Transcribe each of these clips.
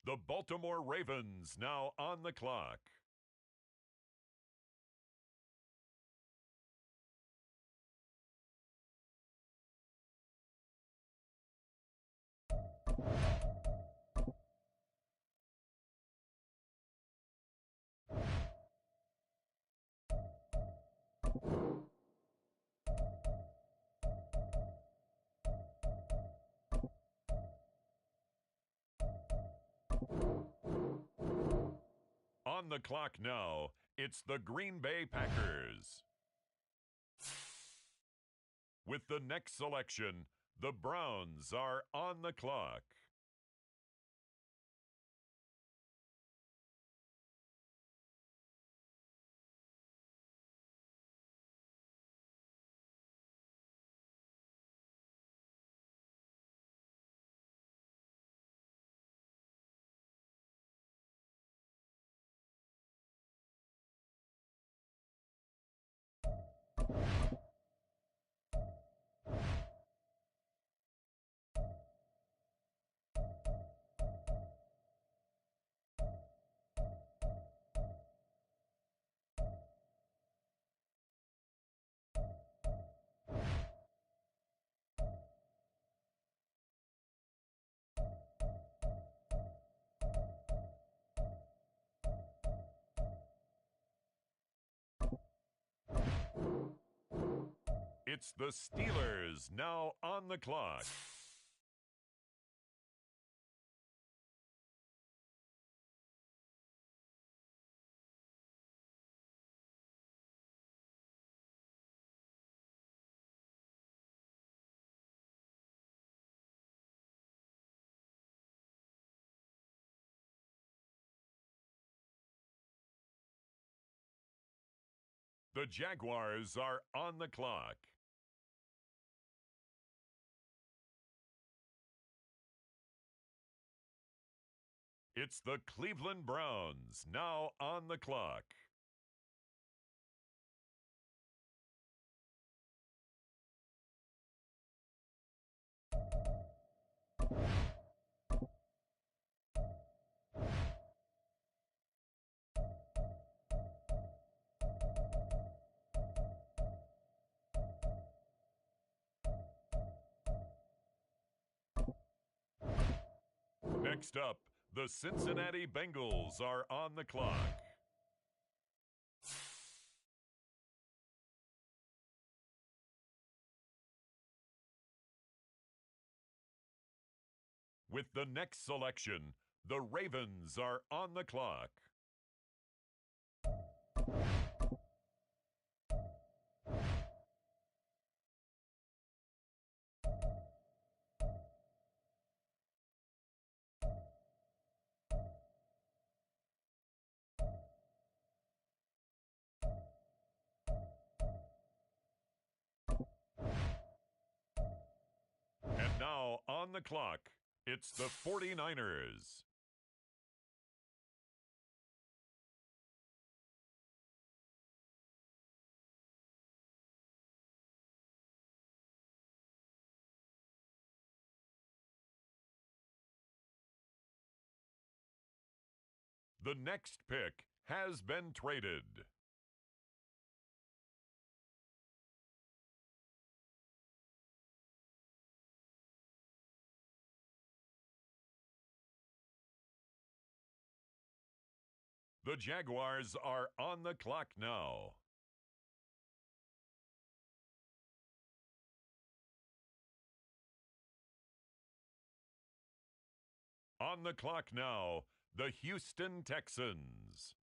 The Baltimore Ravens now on the clock. On the clock now, it's the Green Bay Packers. With the next selection, the Browns are on the clock. It's the Steelers now on the clock. The Jaguars are on the clock. It's the Cleveland Browns now on the clock. Next up, the Cincinnati Bengals are on the clock. With the next selection, the Ravens are on the clock. And now on the clock, it's the 49ers. The next pick has been traded. The Jaguars are on the clock now. On the clock now, the Houston Texans.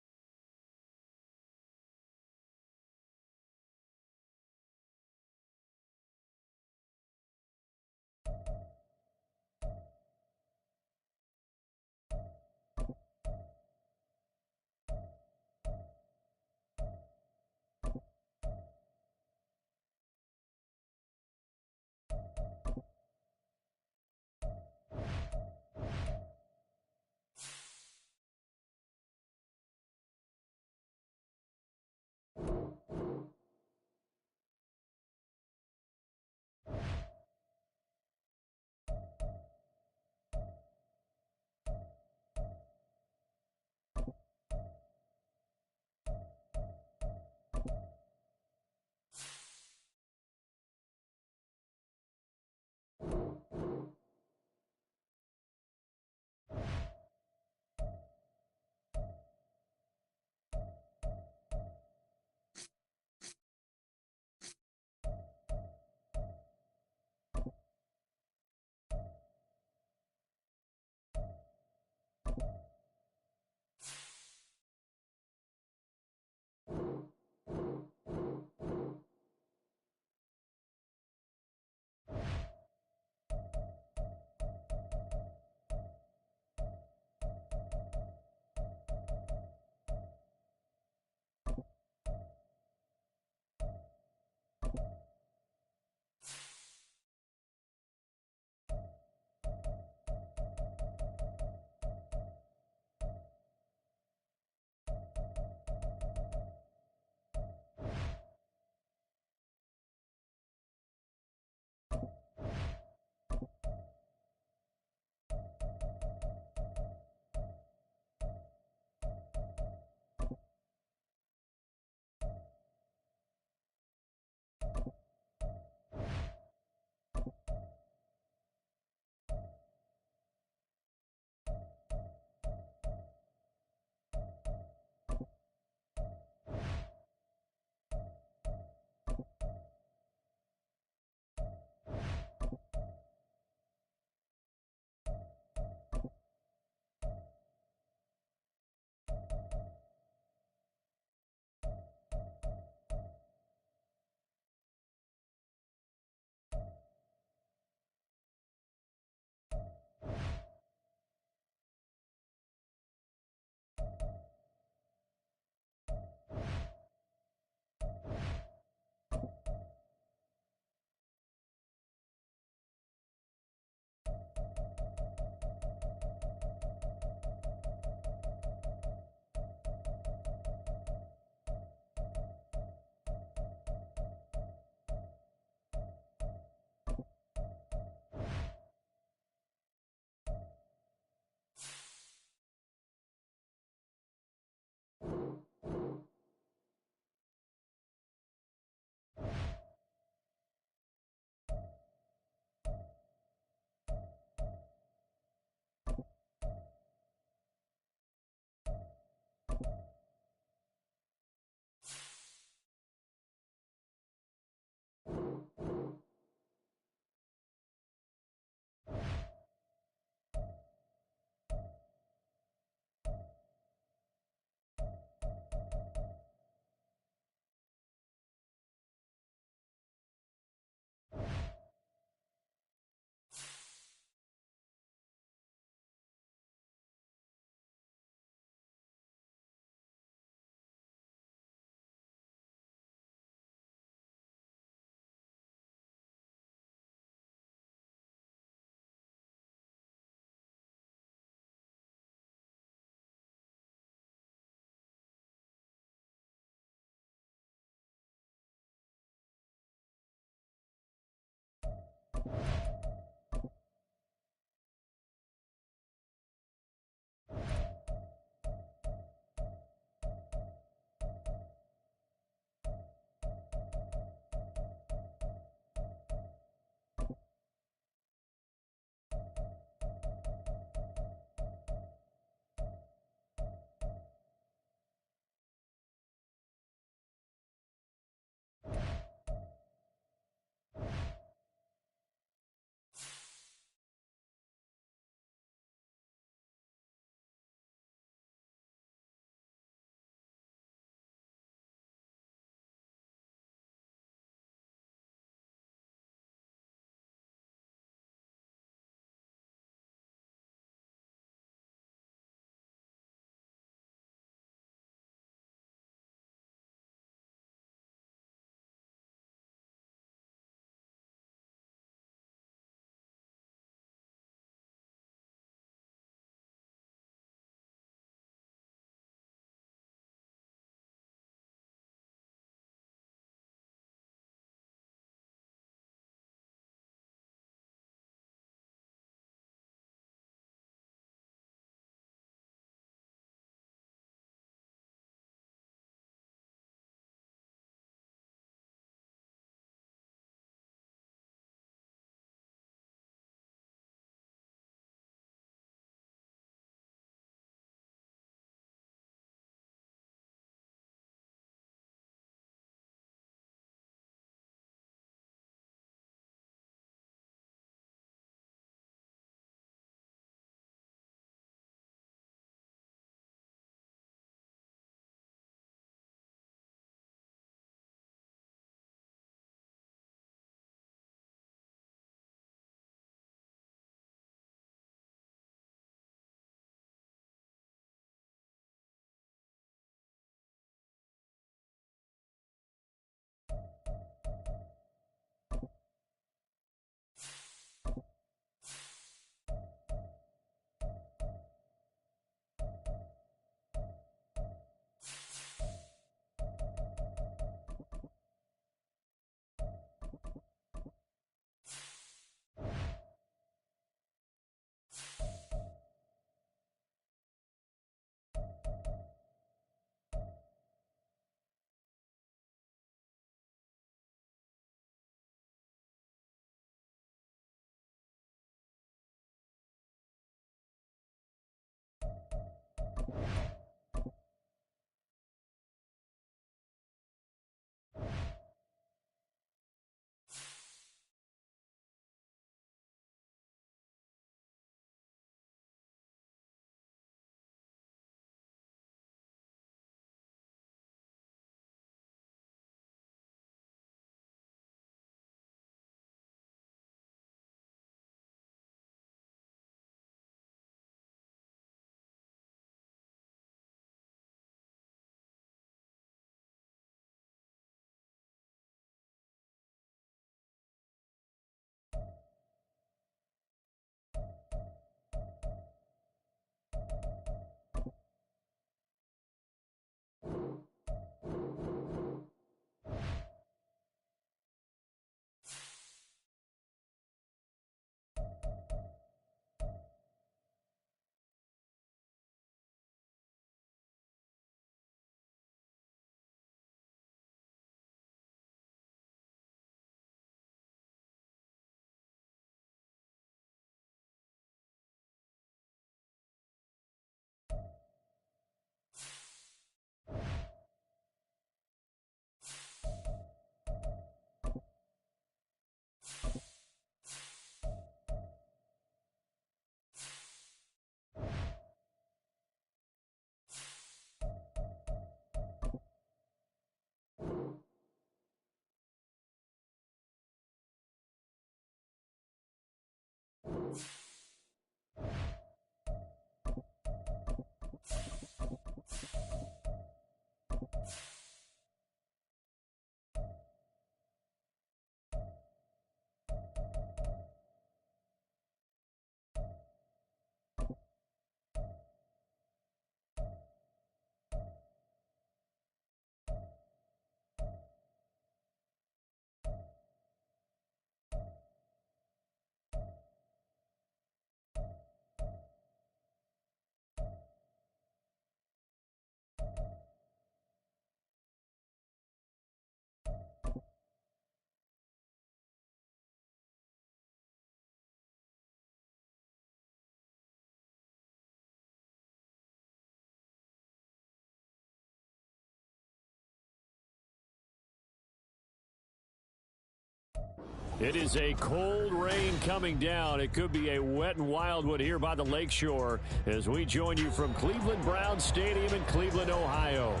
It is a cold rain coming down. It could be a wet and wildwood here by the lakeshore as we join you from Cleveland Browns Stadium in Cleveland, Ohio.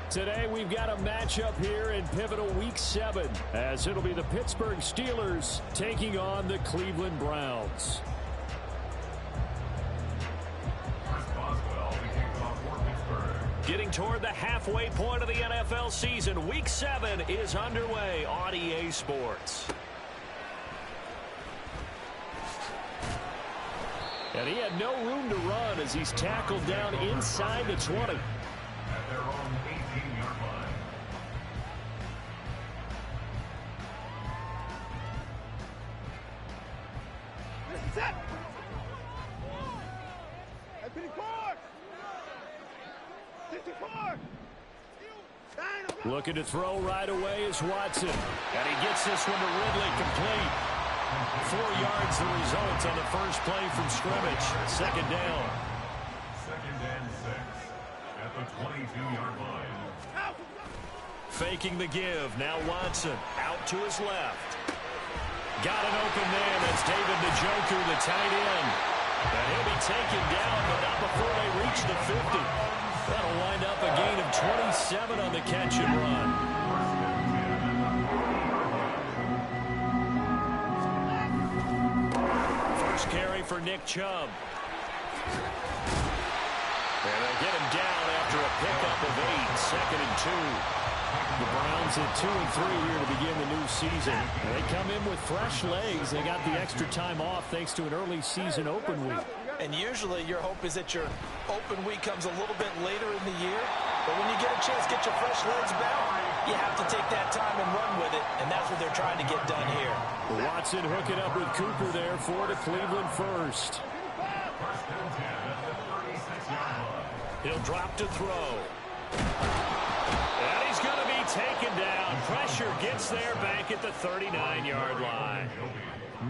Today we've got a matchup here in pivotal Week 7 as it'll be the Pittsburgh Steelers taking on the Cleveland Browns. Getting toward the halfway point of the NFL season, Week 7 is underway on EA Sports. And he had no room to run as he's tackled down inside the 20. At their own 18-yard line. Looking to throw right away is Watson. And he gets this one to Ridley complete. 4 yards the result on the first play from scrimmage. Second down. Second and 6 at the 22-yard line. Faking the give. Now Watson out to his left. Got an open man. That's David Njoku, the tight end. And he'll be taken down, but not before they reach the 50. That'll wind up a gain of 27 on the catch and run. Carry for Nick Chubb. And they'll get him down after a pickup of 8, second and 2. The Browns at 2 and 3 here to begin the new season. And they come in with fresh legs. They got the extra time off thanks to an early season open week. And usually your hope is that your open week comes a little bit later in the year. But when you get a chance to get your fresh legs back, you have to take that time and run with it. And that's what they're trying to get done here. Watson hooking up with Cooper there for the Cleveland first. He'll drop to throw. And he's going to be taken down. Pressure gets there back at the 39-yard line.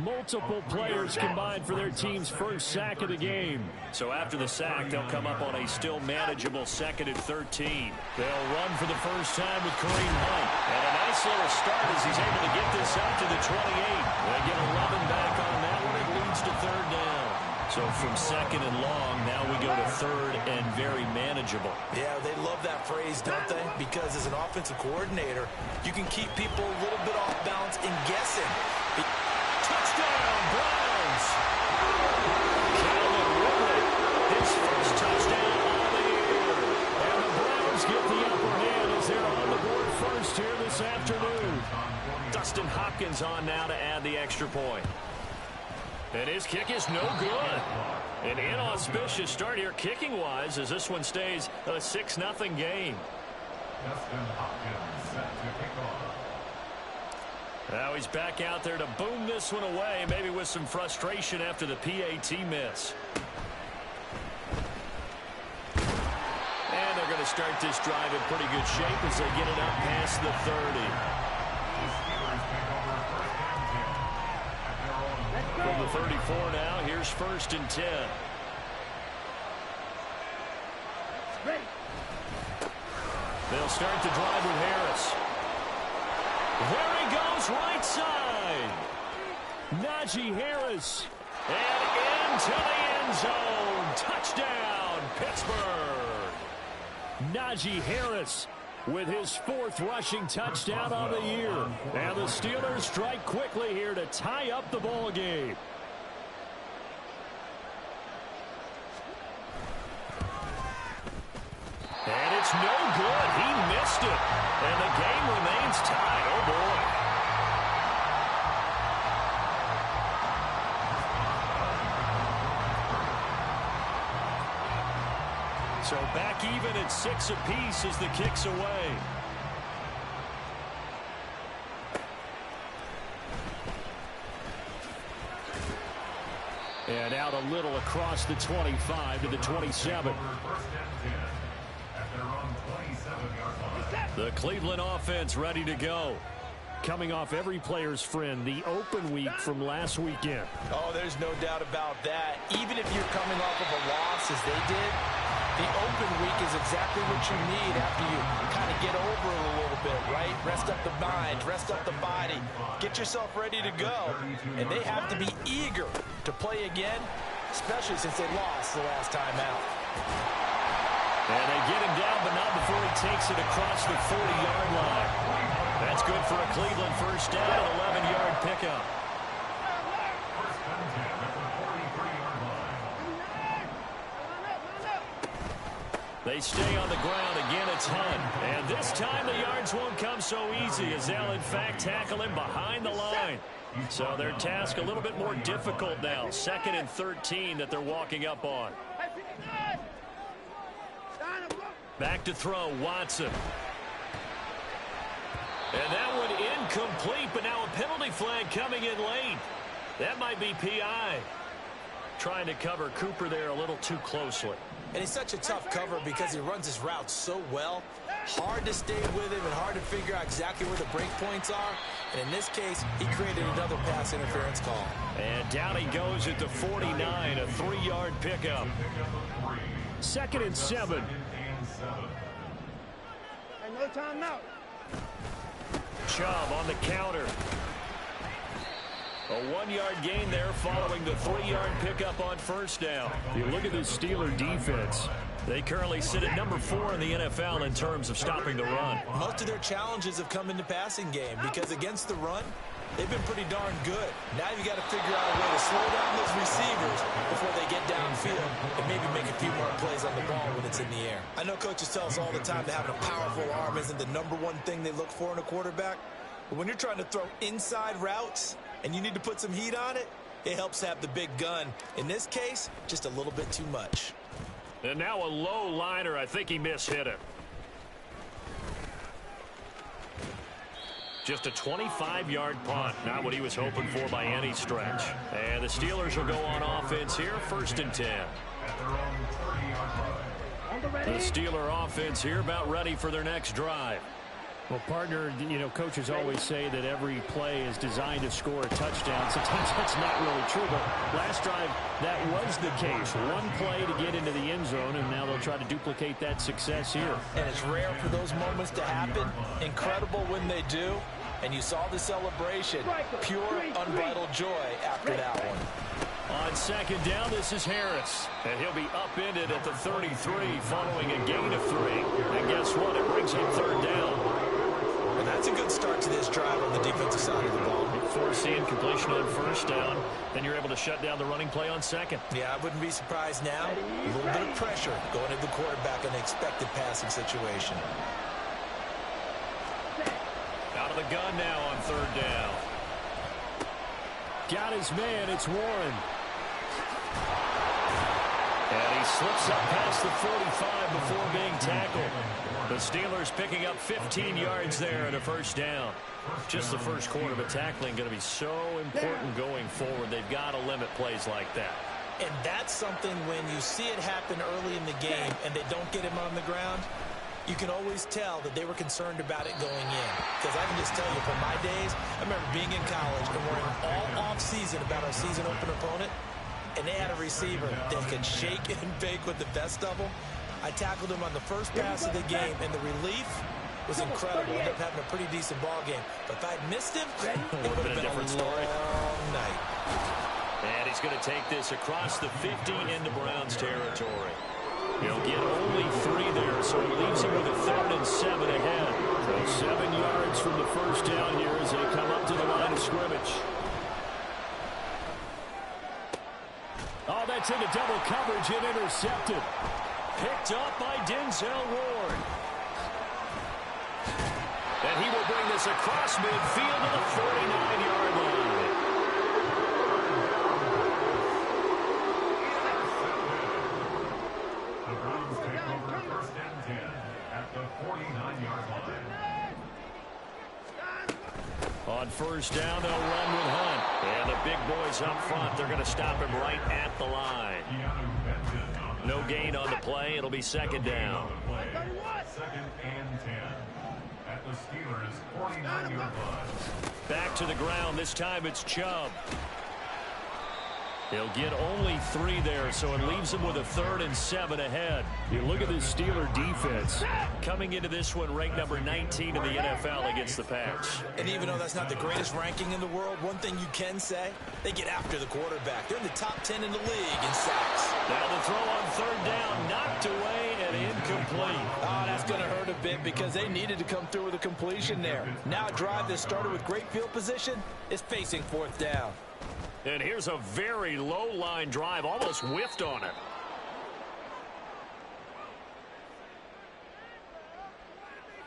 Multiple players combined for their team's first sack of the game. So after the sack, they'll come up on a still manageable 2nd and 13. They'll run for the first time with Kareem Hunt. And a nice little start as he's able to get this out to the 28. They get 11 back on that one. It leads to 3rd down. So from 2nd and long, now we go to 3rd and very manageable. Yeah, they love that phrase, don't they? Because as an offensive coordinator, you can keep people a little bit off balance and guessing. Touchdown, Browns! Calvin Ridley, his first touchdown all the year. And the Browns get the upper hand as they're on the board first here this afternoon. Dustin Hopkins on now to add the extra point. And his kick is no good. An inauspicious start here kicking-wise as this one stays a 6-0 game. Dustin Hopkins set to kick off. Now he's back out there to boom this one away, maybe with some frustration after the PAT miss. And they're going to start this drive in pretty good shape as they get it up past the 30. From the 34 now, here's 1st and 10. They'll start the drive with Harris. There he goes, right side. Najee Harris. And into the end zone. Touchdown, Pittsburgh. Najee Harris with his 4th rushing touchdown on the year. And the Steelers strike quickly here to tie up the ball game. And it's no good. He missed it. And the game remains tied. Oh, boy. So back even at 6 apiece as the kick's away. And out a little across the 25 to the 27. The Cleveland offense ready to go. Coming off every player's friend, the open week from last weekend. Oh, there's no doubt about that. Even if you're coming off of a loss as they did, The open week is exactly what you need after you kind of get over it a little bit, right? Rest up the mind, rest up the body, get yourself ready to go. And they have to be eager to play again, especially since they lost the last time out. And they get him down, but not before he takes it across the 40-yard line. That's good for a Cleveland first down, an 11-yard pickup. They stay on the ground. Again, it's Hunt. And this time the yards won't come so easy as they'll, in fact, tackle him behind the line. So their task a little bit more difficult now. 2nd and 13 that they're walking up on. Back to throw, Watson. And that one incomplete, but now a penalty flag coming in late. That might be PI. Trying to cover Cooper there a little too closely. And he's such a tough cover because he runs his route so well. Hard to stay with him and hard to figure out exactly where the break points are. And in this case, he created another pass interference call. And down he goes at the 49, a 3-yard pickup. 2nd and 7. And no timeout. Chubb on the counter. A 1-yard gain there following the 3-yard pickup on first down. You look at this Steeler defense. They currently sit at number 4 in the NFL in terms of stopping the run. Most of their challenges have come in the passing game because against the run, they've been pretty darn good. Now you got to figure out a way to slow down those receivers before they get downfield and maybe make a few more plays on the ball when it's in the air. I know coaches tell us all the time that having a powerful arm isn't the #1 thing they look for in a quarterback. But when you're trying to throw inside routes and you need to put some heat on it, it helps have the big gun. In this case, just a little bit too much. And now a low liner. I think he mishit it. Just a 25-yard punt. Not what he was hoping for by any stretch. And the Steelers will go on offense here, 1st and 10. The Steeler offense here about ready for their next drive. Well, partner, you know, coaches always say that every play is designed to score a touchdown. Sometimes that's not really true, but last drive, that was the case. One play to get into the end zone, and now they'll try to duplicate that success here. And it's rare for those moments to happen. Incredible when they do. And you saw the celebration. Pure, unbridled joy after that one. On 2nd down, this is Harris. And he'll be upended at the 33 following a gain of 3. And guess what? It brings up 3rd down. And that's a good start to this drive on the defensive side of the ball. Forcing completion on 1st down. Then you're able to shut down the running play on 2nd. Yeah, I wouldn't be surprised now. A little bit of pressure going into the quarterback in the expected passing situation. Out of the gun now on 3rd down. Got his man. It's Warren. And he slips up past the 45 before being tackled. The Steelers picking up 15 yards there and a 1st down. Just the first quarter, but tackling going to be so important going forward. They've got to limit plays like that. And that's something when you see it happen early in the game and they don't get him on the ground, you can always tell that they were concerned about it going in. Because I can just tell you, from my days, I remember being in college and worrying all off-season about our season opener opponent, and they had a receiver that could shake and bake with the best of them. I tackled him on the first pass of the game, and the relief was incredible. Ended up having a pretty decent ball game. But if I'd missed him, it would have been a different story. Long night. And he's going to take this across the 50 into Browns territory. He'll get only 3 there, so it leaves him with a 3rd and 7 ahead. So 7 yards from the 1st down here as they come up to the line of scrimmage. Oh, that's into double coverage and intercepted. Picked up by Denzel Ward. And he will bring this across midfield to the 49-yard line. The Browns take over 1st and 10 at the 49-yard line. On 1st down, they'll run with Hunt. And the big boys up front, they're going to stop him right at the line. No gain on the play. It'll be 2nd down. 2nd and 10 at the Steelers' 49-yard line. Back to the ground. This time it's Chubb. He'll get only 3 there, so it leaves him with a 3rd and 7 ahead. You look at this Steeler defense. Coming into this one, ranked number 19 in the NFL against the pass. And even though that's not the greatest ranking in the world, one thing you can say, they get after the quarterback. They're in the top 10 in the league in sacks. Now the throw on 3rd down, knocked away and incomplete. Oh, that's going to hurt a bit because they needed to come through with a completion there. Now a drive that started with great field position is facing 4th down. And here's a very low-line drive, almost whiffed on it.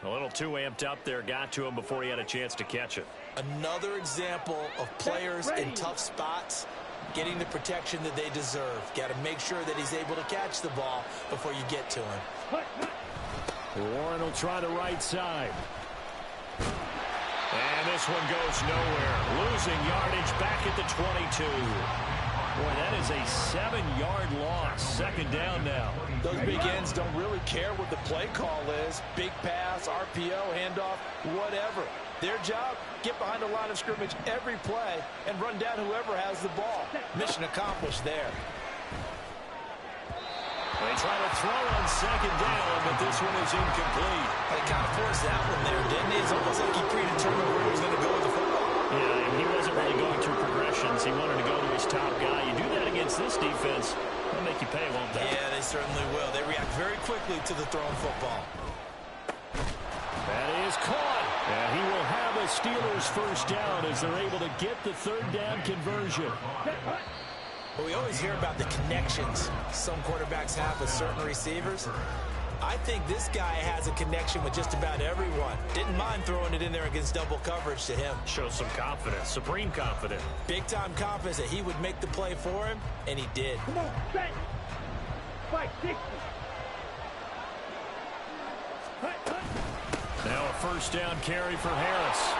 A little too amped up there, got to him before he had a chance to catch it. Another example of players in tough spots getting the protection that they deserve. Got to make sure that he's able to catch the ball before you get to him. Warren will try the right side. And this one goes nowhere. Losing yardage back at the 22. Boy, that is a 7-yard loss. 2nd down now. Those big ends don't really care what the play call is. Big pass, RPO, handoff, whatever. Their job, get behind the line of scrimmage every play and run down whoever has the ball. Mission accomplished there. They try to throw on 2nd down, but this one is incomplete. They kind of forced that one there, didn't he? It's almost like he predetermined where he was going to go with the football. Yeah, and he wasn't really going through progressions. He wanted to go to his top guy. You do that against this defense, they'll make you pay, won't they? Yeah, they certainly will. They react very quickly to the thrown football. That is caught. And he will have a Steelers 1st down as they're able to get the 3rd down conversion. Well, we always hear about the connections some quarterbacks have with certain receivers. I think this guy has a connection with just about everyone. Didn't mind throwing it in there against double coverage to him. Shows some confidence, supreme confidence. Big-time confidence that he would make the play for him, and he did. Come on, set. Fight, 60. Now a 1st down carry for Harris.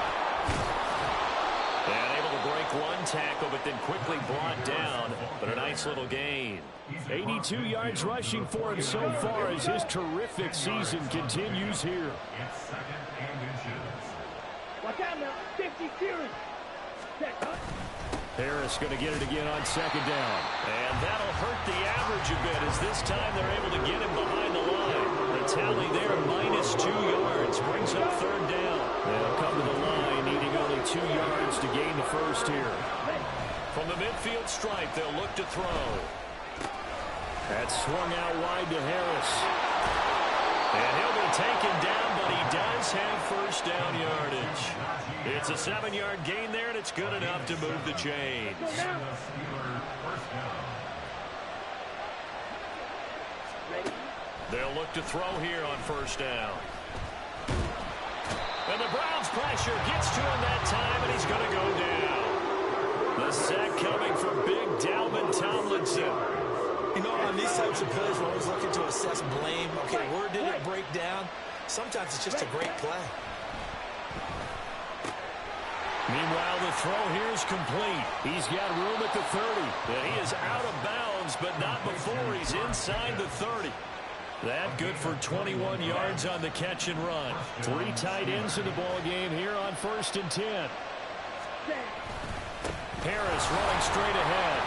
And able to break one tackle, but then quickly brought down. But a nice little gain. 82 yards rushing for him so far as his terrific season continues here. Watch out now. 50 series. Set. Harris going to get it again on 2nd down. And that'll hurt the average a bit as this time they're able to get him behind the line. The tally there, -2 yards, brings up 3rd down. They'll come to the line, needing only 2 yards to gain the 1st here. From the midfield stripe, they'll look to throw. That's swung out wide to Harris. And he'll be taken down, but he does have 1st down yardage. It's a 7-yard gain there, and it's good enough to move the chains. They'll look to throw here on 1st down. And the Browns pressure gets to him that time, and he's going to go down. The sack coming from big Dalvin Tomlinson. You know, on these types of plays, we're always looking to assess blame. Okay, where did it break down? Sometimes it's just a great play. Meanwhile, the throw here is complete. He's got room at the 30. And he is out of bounds, but not before he's inside the 30. That good for 21 yards on the catch and run. 3 tight ends in the ball game here on 1st and 10. Harris running straight ahead.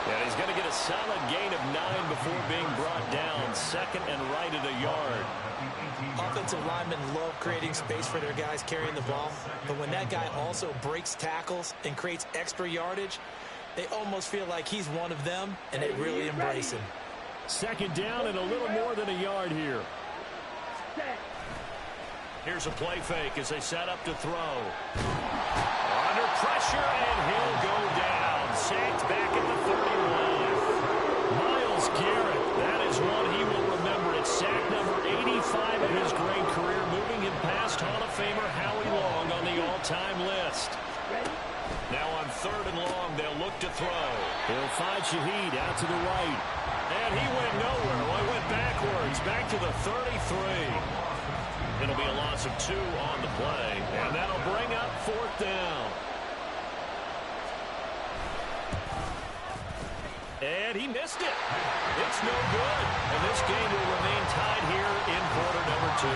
And he's going to get a solid gain of 9 before being brought down. 2nd and right at a yard. Offensive linemen love creating space for their guys carrying the ball. But when that guy also breaks tackles and creates extra yardage, they almost feel like he's one of them, and they really embrace him. 2nd down and a little more than a yard here. Here's a play fake as they set up to throw. Under pressure, and he'll go down. Sacked back at the 31. Myles Garrett, that is one he will remember. It's sack number 85 of his great career, moving him past Hall of Famer Howie Long on the all-time list. Now on 3rd and long, they'll look to throw. He'll find Shaheed out to the right. And he went nowhere. Well, he went backwards, back to the 33. It'll be a loss of 2 on the play, and that'll bring up 4th down. And he missed it. It's no good. And this game will remain tied here in quarter number 2.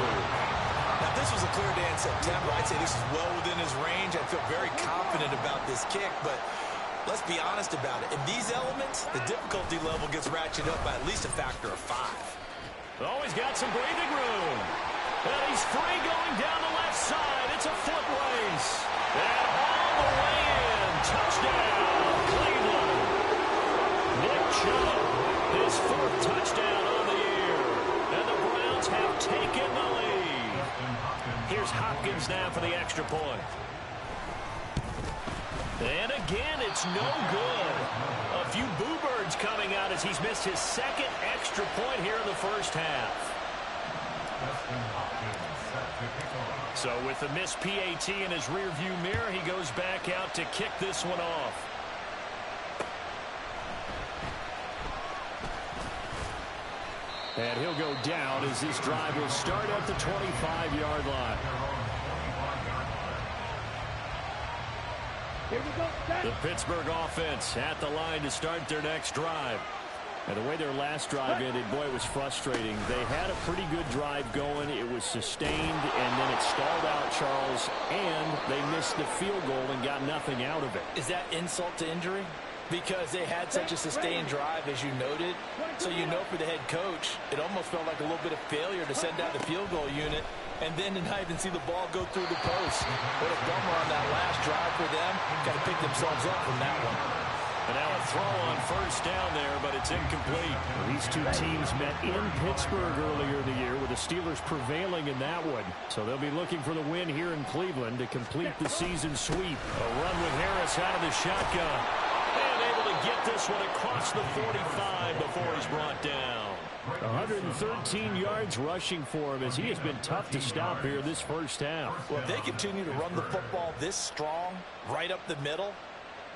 Now, if this was a clear day in September, I'd say this is well within his range. I feel very confident about this kick, but let's be honest about it. In these elements, the difficulty level gets ratcheted up by at least a factor of 5. Oh, he's got some breathing room. And he's free going down the left side. It's a foot race. And all the way in. Touchdown, Cleveland. Nick Chubb, his 4th touchdown on the year. And the Browns have taken the lead. Here's Hopkins now for the extra point. And again, it's no good. A few boo birds coming out as he's missed his 2nd extra point here in the first half. So with the missed PAT in his rearview mirror, he goes back out to kick this one off. And he'll go down as this drive will start at the 25-yard line. Here we go, set. The Pittsburgh offense at the line to start their next drive. And the way their last drive ended, boy, it was frustrating. They had a pretty good drive going. It was sustained, and then it stalled out, Charles, and they missed the field goal and got nothing out of it. Is that insult to injury? Because they had such a sustained drive, as you noted. So you know for the head coach, it almost felt like a little bit of failure to send out the field goal unit and then to not even see the ball go through the post. What a bummer on that last drive for them. Got to pick themselves up from that one. And now a throw on first down there, but it's incomplete. These two teams met in Pittsburgh earlier in the year with the Steelers prevailing in that one. So they'll be looking for the win here in Cleveland to complete the season sweep. A run with Harris out of the shotgun. And able to get this one across the 45 before he's brought down. 113 yards rushing for him as he has been tough to stop here this first half. Well, if they continue to run the football this strong, right up the middle,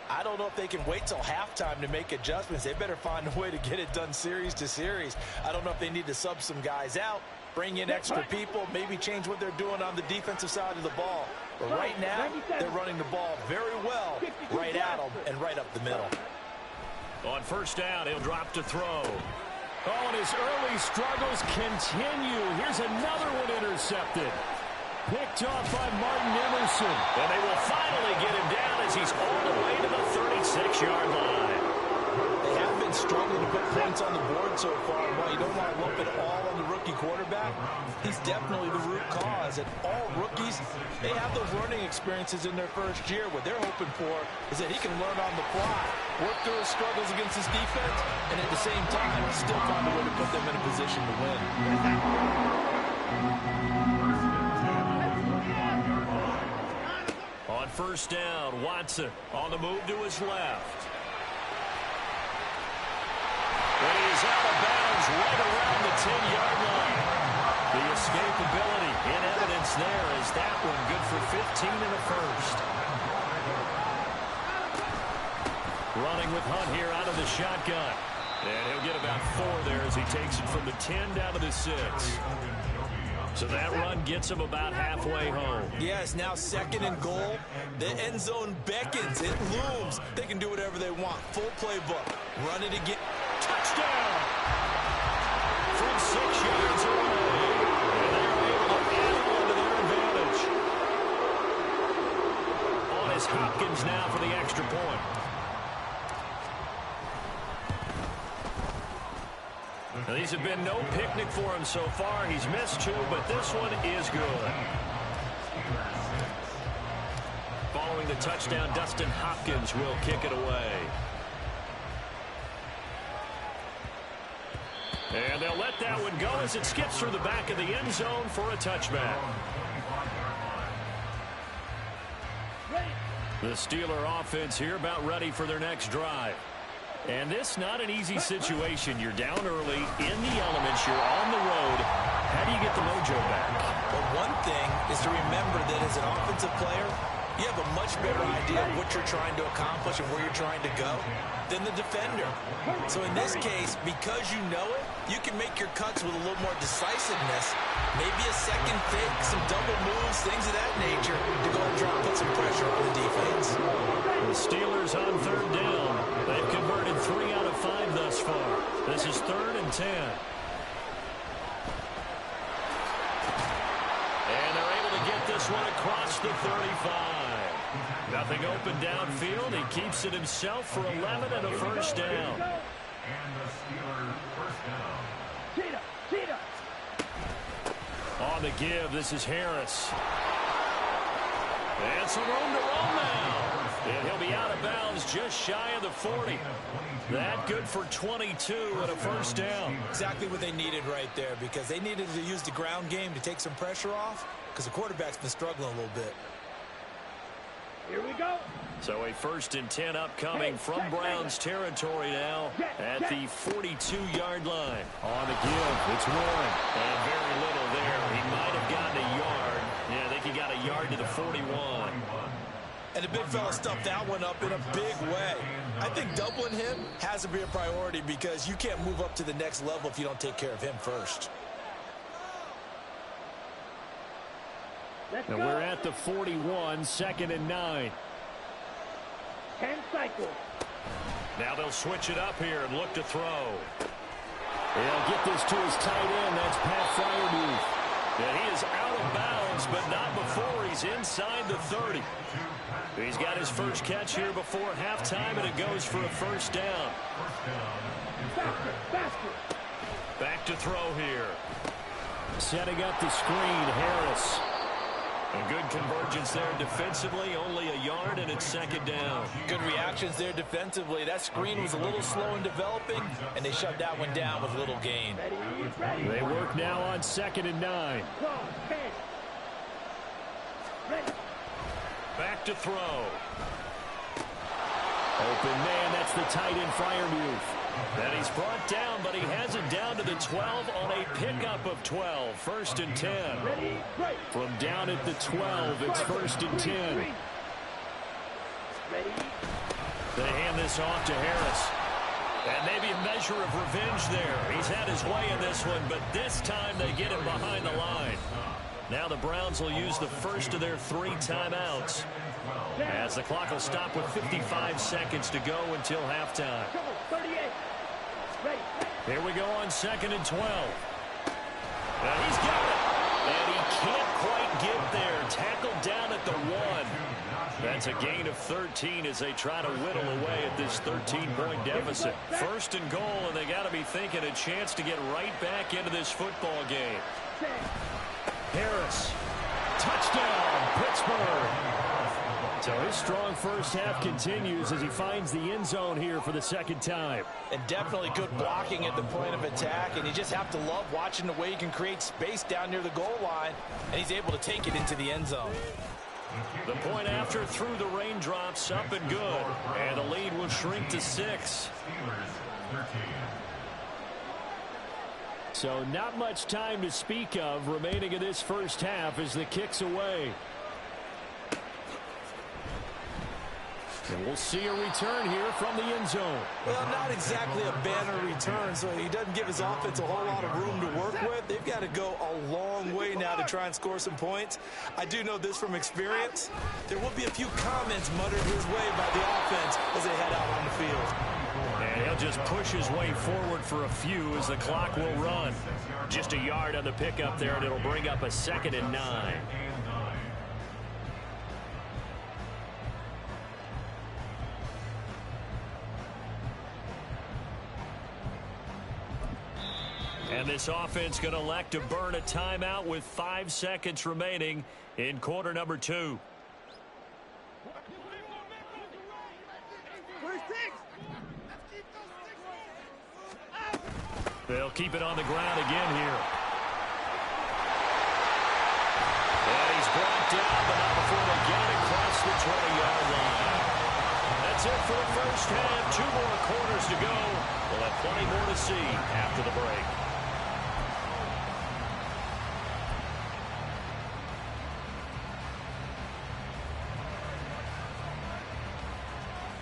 I don't know if they can wait till halftime to make adjustments. They better find a way to get it done series to series. I don't know if they need to sub some guys out, bring in extra people, maybe change what they're doing on the defensive side of the ball. But right now, they're running the ball very well right at them and right up the middle. On first down, he'll drop to throw. Oh, and his early struggles continue. Here's another one intercepted. Picked off by Martin Emerson. And they will finally get him down as he's all the way to the 36-yard line. They have been struggling to put points on the board so far. Well, you don't want to lump it all on the rookie quarterback. He's definitely the root cause. And all rookies, they have those learning experiences in their first year. What they're hoping for is that he can learn on the fly, work through his struggles against his defense, and at the same time, still find a way to put them in a position to win. On first down, Watson on the move to his left. But he's out of bounds right around the 10-yard line. The escapability in evidence there is that one good for 15 in the first. Running with Hunt here out of the shotgun. And he'll get about 4 there as he takes it from the 10 down to the 6. So that run gets him about halfway home. Yes, now 2nd and goal. The end zone beckons. It looms. They can do whatever they want. Full playbook. Run it again. Touchdown! From 6 yards away. And they're able to add on to their advantage. On is Hopkins now for the extra point. Now, these have been no picnic for him so far. He's missed 2, but this one is good. Following the touchdown, Dustin Hopkins will kick it away. And they'll let that one go as it skips through the back of the end zone for a touchback. The Steeler offense here about ready for their next drive. And this not an easy situation. You're down early, in the elements, you're on the road. How do you get the mojo back? Well, one thing is to remember that as an offensive player, you have a much better idea of what you're trying to accomplish and where you're trying to go than the defender. So in this case, because you know it, you can make your cuts with a little more decisiveness. Maybe a second fake, some double moves, things of that nature to go and try and put some pressure on the defense. The Steelers on 3rd down. They've converted 3 out of 5 thus far. This is 3rd and 10. And they're across the 35. Nothing open downfield. He keeps it himself for 11 and a first down. On the give, this is Harris. And some room to roll now. And he'll be out of bounds just shy of the 40. That good for 22 and a first down. Exactly what they needed right there, because they needed to use the ground game to take some pressure off, because the quarterback's been struggling a little bit. Here we go. So a 1st and 10 upcoming from Browns territory now at the 42-yard line. On the give, it's Warren. And very little there. He might have gotten a yard. Yeah, I think he got a yard to the 41. And the big fella stuffed that one up in a big way. I think doubling him has to be a priority, because you can't move up to the next level if you don't take care of him first. And we're at the 41, 2nd and 9. 10 cycles. Now they'll switch it up here and look to throw. They'll get this to his tight end. That's Pat Fryermuth. And he is out of bounds, but not before he's inside the 30. He's got his first catch here before halftime, and it goes for a first down. Faster. Back to throw here. Setting up the screen, Harris. A good convergence there defensively, only a yard, and it's 2nd down. Good reactions there defensively. That screen was a little slow in developing, and they shut that one down with little gain. They work now on 2nd and 9. Back to throw. Open man, that's the tight end, Fryermuth. And he's brought down, but he has it down to the 12 on a pickup of 12. 1st and 10. From down at the 12, it's 1st and 10. They hand this off to Harris. And maybe a measure of revenge there. He's had his way in this one, but this time they get him behind the line. Now the Browns will use the first of their 3 timeouts, as the clock will stop with 55 seconds to go until halftime. Here we go on 2nd and 12. And he's got it. And he can't quite get there. Tackled down at the 1. That's a gain of 13 as they try to whittle away at this 13-point deficit. 1st and goal, and they got to be thinking a chance to get right back into this football game. Harris. Touchdown, Pittsburgh. So his strong first half continues as he finds the end zone here for the 2nd time. And definitely good blocking at the point of attack, and you just have to love watching the way he can create space down near the goal line, and he's able to take it into the end zone. The point after through the raindrops, up and good, and the lead will shrink to 6. So not much time to speak of remaining in this first half as the kick's away. And we'll see a return here from the end zone. Well, not exactly a banner return, so he doesn't give his offense a whole lot of room to work with. They've got to go a long way now to try and score some points. I do know this from experience. There will be a few comments muttered his way by the offense as they head out on the field. And he'll just push his way forward for a few as the clock will run. Just a yard on the pickup there, and it'll bring up a 2nd and 9. And this offense going to elect to burn a timeout with 5 seconds remaining in quarter number 2. They'll keep it on the ground again here. And he's brought down, but not before they get it across the 20-yard line. That's it for the first half. 2 more quarters to go. We'll have plenty more to see after the break.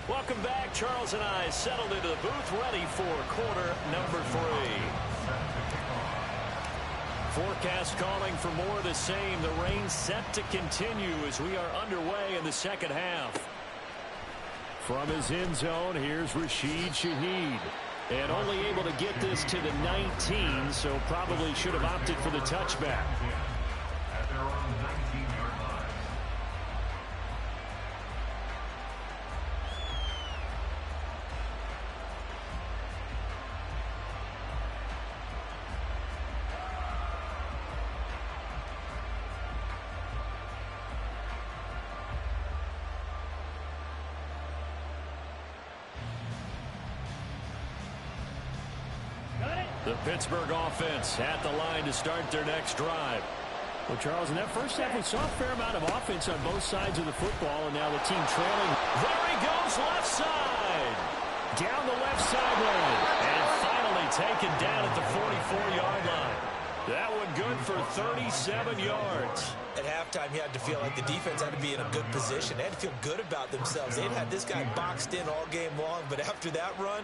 Welcome back. Charles and I settled into the booth, ready for quarter number 3. Forecast calling for more of the same. The rain set to continue as we are underway in the second half. From his end zone, here's Rashid Shaheed. And only able to get this to the 19, so probably should have opted for the touchback. The Pittsburgh offense at the line to start their next drive. Well, Charles, in that first half, we saw a fair amount of offense on both sides of the football, and now the team trailing. There he goes, left side. Down the left sideline. And finally taken down at the 44-yard line. That one good for 37 yards. At halftime, you had to feel like the defense had to be in a good position. They had to feel good about themselves. They'd had this guy boxed in all game long, but after that run,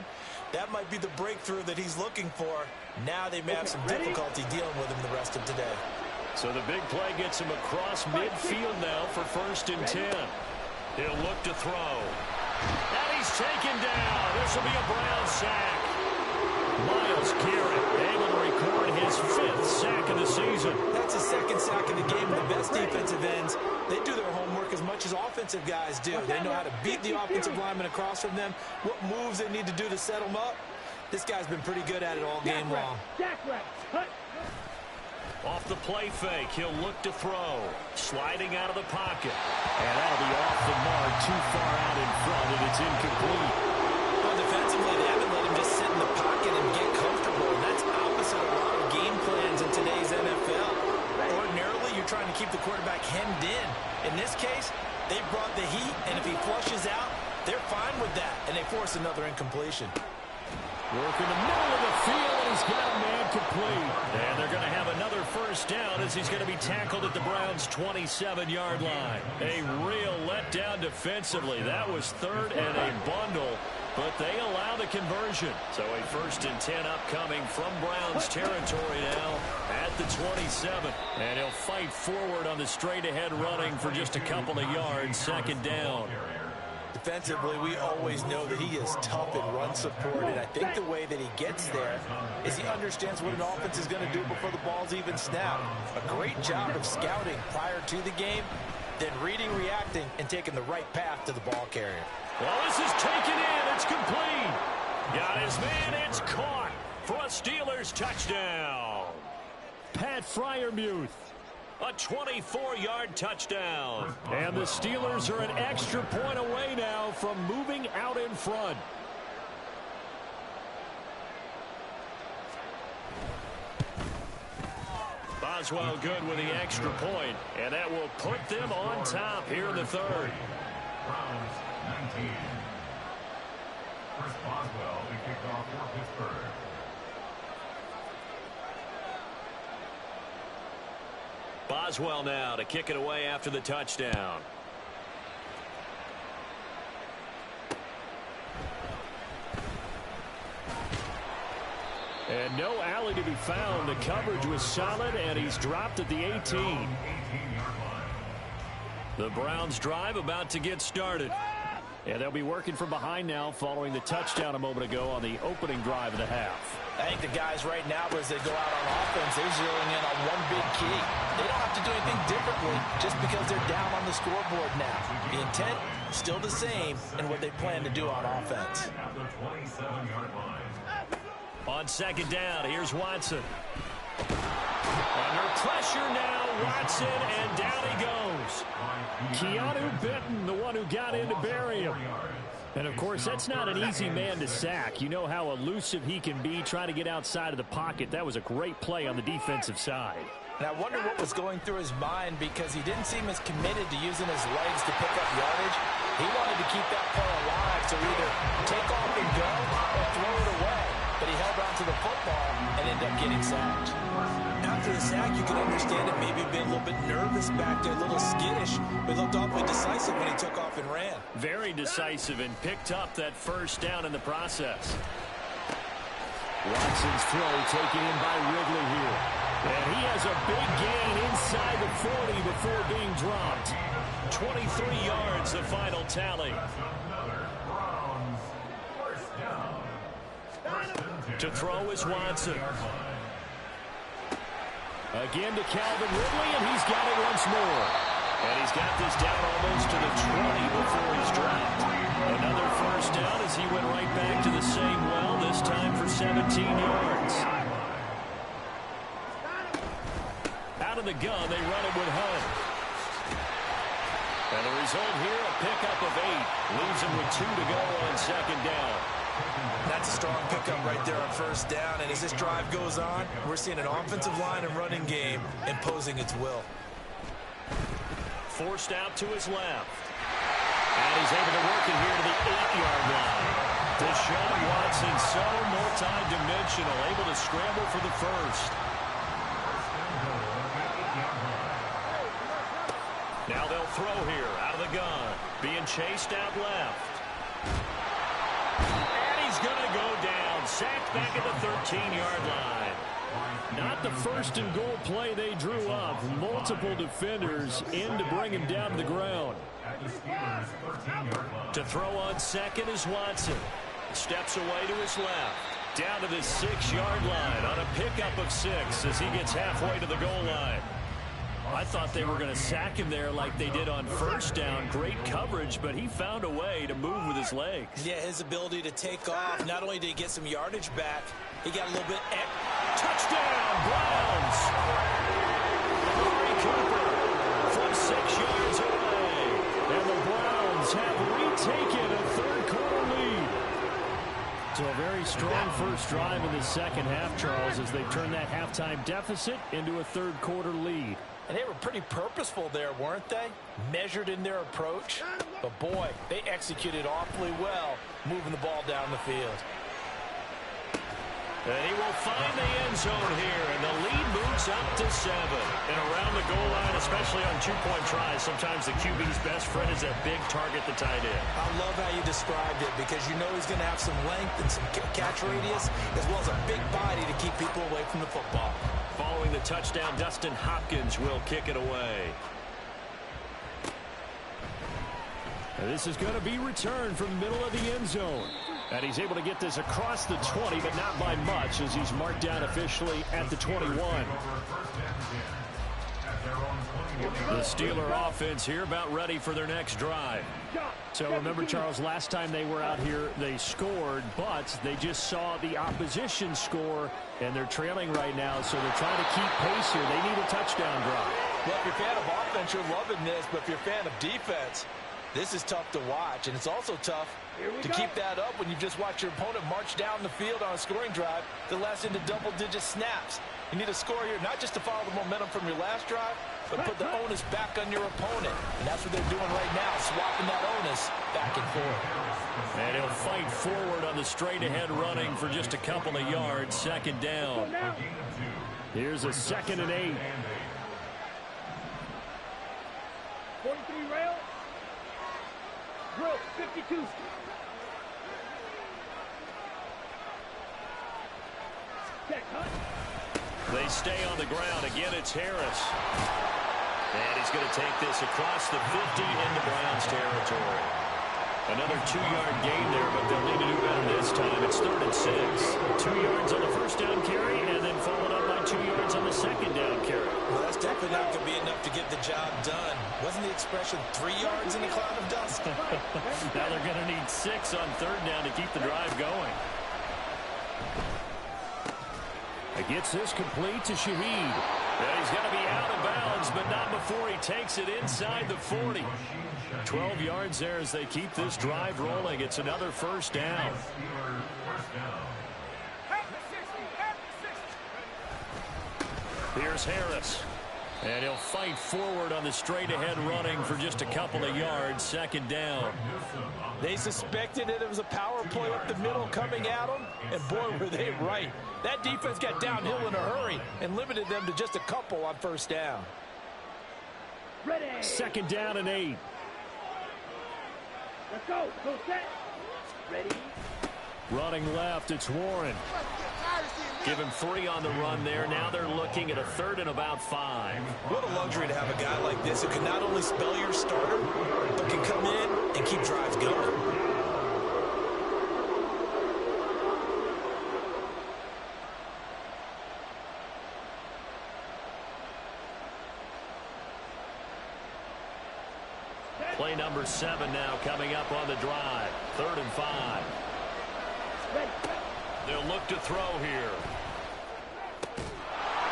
that might be the breakthrough that he's looking for. Now they may have some difficulty dealing with him the rest of today. So the big play gets him across midfield now for 1st and 10. He'll look to throw. And he's taken down. This will be a Brown sack. Myles Garrett able to record his 5th sack of the season. That's his 2nd sack of the game. The best defensive ends, they do their homework as much as offensive guys do. They know how to beat the offensive lineman across from them, what moves they need to do to set them up. This guy's been pretty good at it all game long. Off the play fake, he'll look to throw. Sliding out of the pocket. And that'll be off the mark, too far out in front, and it's incomplete. Well, defensively, they haven't let him just sit in the pocket and get comfortable, and that's opposite a lot of game plans in today's NFL. Ordinarily, you're trying to keep the quarterback hemmed in. In this case, they brought the heat, and if he flushes out, they're fine with that, and they force another incompletion. Work in the middle of the field, and he's got a man complete. And they're going to have another 1st down as he's going to be tackled at the Browns' 27-yard line. A real letdown defensively. That was 3rd and a bundle, but they allow the conversion. So a 1st and 10 upcoming from Browns territory now at the 27. And he'll fight forward on the straight-ahead running for just a couple of yards, 2nd down. Defensively, we always know that he is tough in run support, and I think the way that he gets there is he understands what an offense is going to do before the ball's even snapped. A great job of scouting prior to the game, then reading, reacting, and taking the right path to the ball carrier. Well, this is taken in. It's complete. Got his man. It's caught for a Steelers touchdown. Pat Freiermuth. A 24-yard touchdown. And the Steelers are an extra point away now from moving out in front. Boswell good with the extra point, and that will put them on top here in the 3rd. Browns 19. Chris Boswell, the kickoff for Pittsburgh. Boswell now to kick it away after the touchdown. And no alley to be found. The coverage was solid, and he's dropped at the 18. The Browns drive about to get started. And they'll be working from behind now following the touchdown a moment ago on the opening drive of the half. I think the guys right now, as they go out on offense, they're zeroing in on one big key. They don't have to do anything differently just because they're down on the scoreboard now. The intent, still the same in what they plan to do on offense. On 2nd down, here's Watson. Under pressure now, Watson, and down he goes. Keanu Benton, the one who got in to bury him. And, of course, that's not an easy man to sack. You know how elusive he can be trying to get outside of the pocket. That was a great play on the defensive side. And I wonder what was going through his mind because he didn't seem as committed to using his legs to pick up yardage. He wanted to keep that play alive, so either take off and go or throw it away. But he held on to the football and ended up getting sacked. After the sack, you can understand it maybe being a little bit nervous back there, a little skittish, but looked awfully decisive when he took off and ran. Very decisive and picked up that 1st down in the process. Watson's throw taken in by Ridley here. And he has a big gain inside the 40 before being dropped. 23 yards, the final tally. To throw is Watson. Again to Calvin Ridley, and he's got it once more. And he's got this down almost to the 20 before he's dropped. Another 1st down as he went right back to the same well, this time for 17 yards. Out of the gun, they run it with Hunt. And the result here, a pickup of 8. Leaves him with 2 to go on 2nd down. That's a strong pickup right there on first down, and as this drive goes on, we're seeing an offensive line and running game imposing its will. Forced out to his left. And he's able to work it here to the 8-yard line. Deshaun Watson, so multi-dimensional, able to scramble for the first. Now they'll throw here out of the gun. Being chased out left. And he's going to go down. Sacked back at the 13-yard line. Not the first and goal play they drew up. Multiple defenders in to bring him down to the ground. To throw on second is Watson. Steps away to his left. Down to the 6-yard line on a pickup of 6 as he gets halfway to the goal line. I thought they were going to sack him there like they did on first down. Great coverage, but he found a way to move with his legs. Yeah, his ability to take off. Not only did he get some yardage back, he got a little bit... Touchdown, Browns! Amari Cooper from 6 yards away. And the Browns have retaken a third-quarter lead. So a very strong first drive in the second half, Charles, as they turn that halftime deficit into a third-quarter lead. And they were pretty purposeful there, weren't they? Measured in their approach. But, boy, they executed awfully well moving the ball down the field. And he will find the end zone here, and the lead moves up to 7. And around the goal line, especially on two-point tries, sometimes the QB's best friend is that big target, the tight end. I love how you described it because you know he's going to have some length and some catch radius as well as a big body to keep people away from the football. Following the touchdown, Dustin Hopkins will kick it away. And this is going to be returned from the middle of the end zone. And he's able to get this across the 20, but not by much as he's marked down officially at the 21. The Steeler offense here about ready for their next drive. So remember, Charles, last time they were out here, they scored, but they just saw the opposition score, and they're trailing right now, so they're trying to keep pace here. They need a touchdown drive. Well, if you're a fan of offense, you're loving this, but if you're a fan of defense, this is tough to watch, and it's also tough to keep that up when you just watch your opponent march down the field on a scoring drive that lasts into double-digit snaps. You need a score here, not just to follow the momentum from your last drive, but put the onus back on your opponent. And that's what they're doing right now, swapping that onus back and forth. And he'll fight forward on the straight-ahead running for just a couple of yards, second down. Here's a 2nd and 8. 43 rail. Drill, 52. Check, huh? They stay on the ground. Again, it's Harris. And he's going to take this across the 50 into Browns territory. Another 2-yard gain there, but they'll need to do better this time. It's 3rd and 6. 2 yards on the first down carry, and then followed up by 2 yards on the second down carry. Well, that's definitely not going to be enough to get the job done. Wasn't the expression 3 yards in a cloud of dust? Now they're going to need 6 on 3rd down to keep the drive going. It gets this complete to Shaheed. And he's going to be out of bounds, but not before he takes it inside the 40. 12 yards there as they keep this drive rolling. It's another first down. Here's Harris. And he'll fight forward on the straight-ahead running for just a couple of yards, second down. They suspected that it was a power play up the middle coming at them, and boy, were they right. That defense got downhill in a hurry and limited them to just a couple on first down. Ready. 2nd down and 8. Let's go. Go set. Ready. Running left, it's Warren. Give him 3 on the run there. Now they're looking at a 3rd and about 5. What a luxury to have a guy like this who can not only spell your starter, but can come in and keep drives going. Play number 7 now coming up on the drive. 3rd and 5. They'll look to throw here.